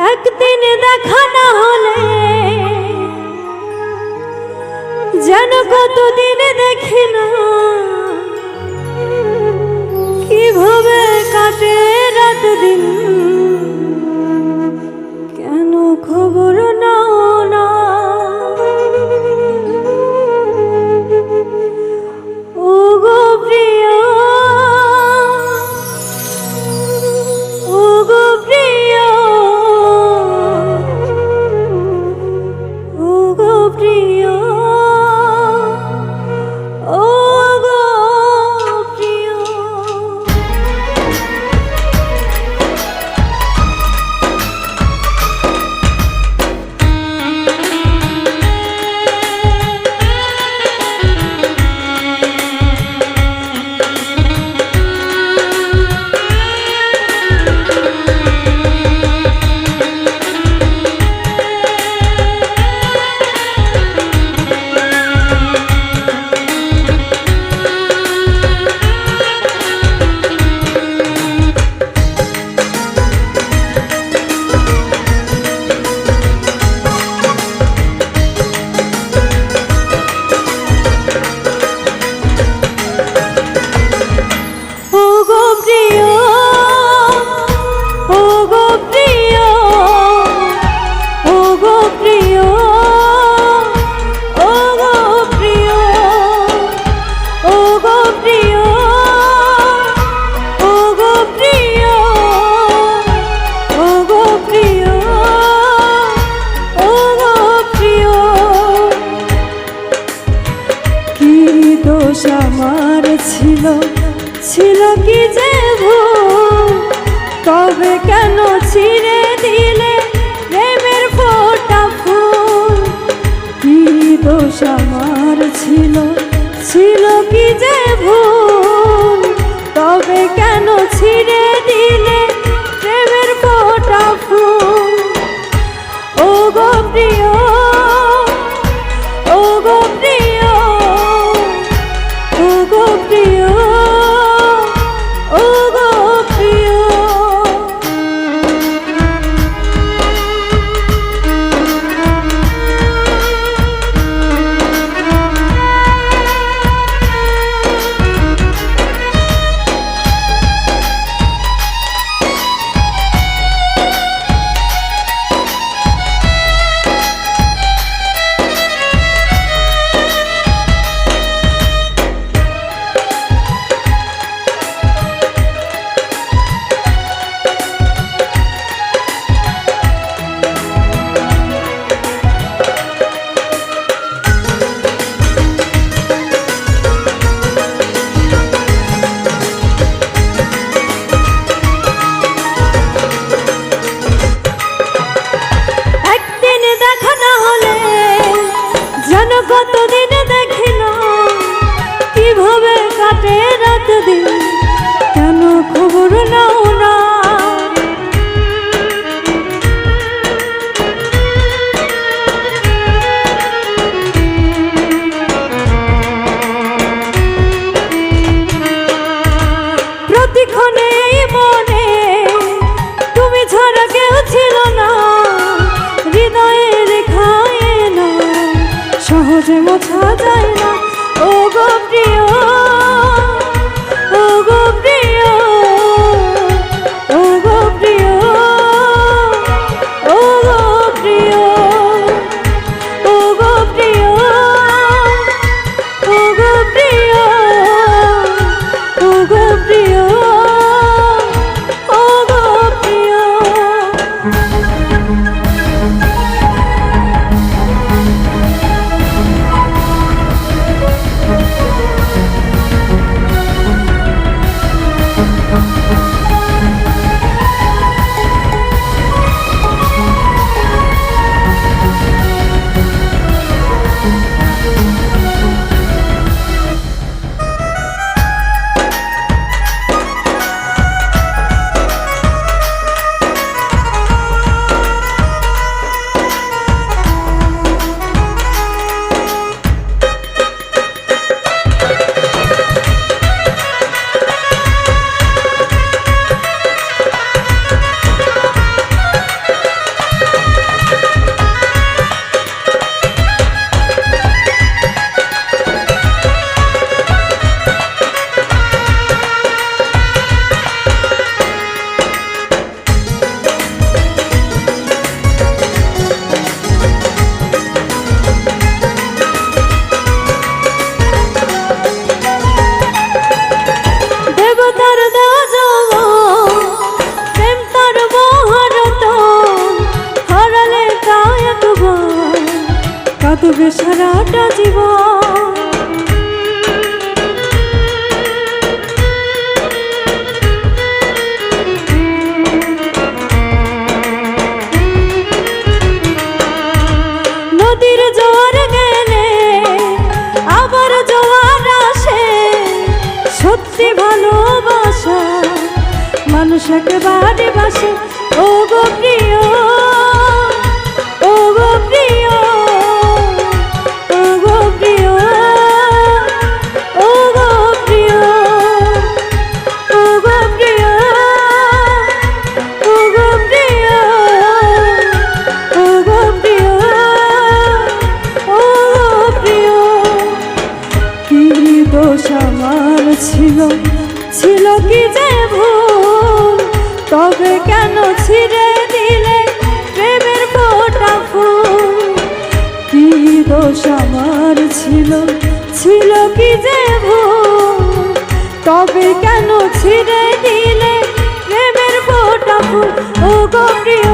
একদিন দেখা না হলে যেন কতদিন দেখি না, কিভাবে কাটে রাত দিন, কেন খবর নাও না। ও গো প্রিয়, ও গো প্রিয়, ও গো প্রিয়, ও গো প্রিয়। দোষ আমার ছিল, ছিল কি যে ভুল, তবে কেন ছিঁড়ে দিলে প্রেমের ফোঁটা ফুল। কি দোষ আমার ছিল, ছিল কি যে ভুল, তবে কেন ছিঁড়ে দিলে প্রেমের ফোঁটা ফুল। ও গো প্রিয়, ও গো প্রিয়, ও গো প্রিয়, ও গো প্রিয়। কতদিন দেখি না, কিভাবে কাটে রাত দিন, কেন খবর নাও না। প্রতিক্ষণে মনে তুমি ছাড়া কেউ ছিল না, হৃদয়ে রেখায় না, সহজে মোছা যায় না। ও গো প্রিয়, ও গো প্রিয়, ও গো প্রিয়, ও গো প্রিয়, ও গো প্রিয়, ও গো প্রিয়, ও গো প্রিয়, ও গো প্রিয়। কাঁদবে সারাটা জীবন। নদীর জোয়ার গেলে আবার জোয়ার আসে, সত্যি ভালোবাসা মানুষ একেবারে বাসে। ও গো প্রিয়, ও গো প্রিয়, ও গো প্রিয়, ও গো প্রিয়, ও গো প্রিয়, ও গো প্রিয়, ও গো প্রিয়, ও গো প্রিয়। কি দোষ আমার ছিল, ছিল কি যে ভুল, তবে কেন ছিঁড়ে দিলে প্রেমের ফোঁটা ফুল। কি দোষ আমার ছিল, ছিল কি যে ভুল, তবে কেন ছিঁড়ে দিলে প্রেমের ফোঁটা ফুল। ও গো প্রিয়,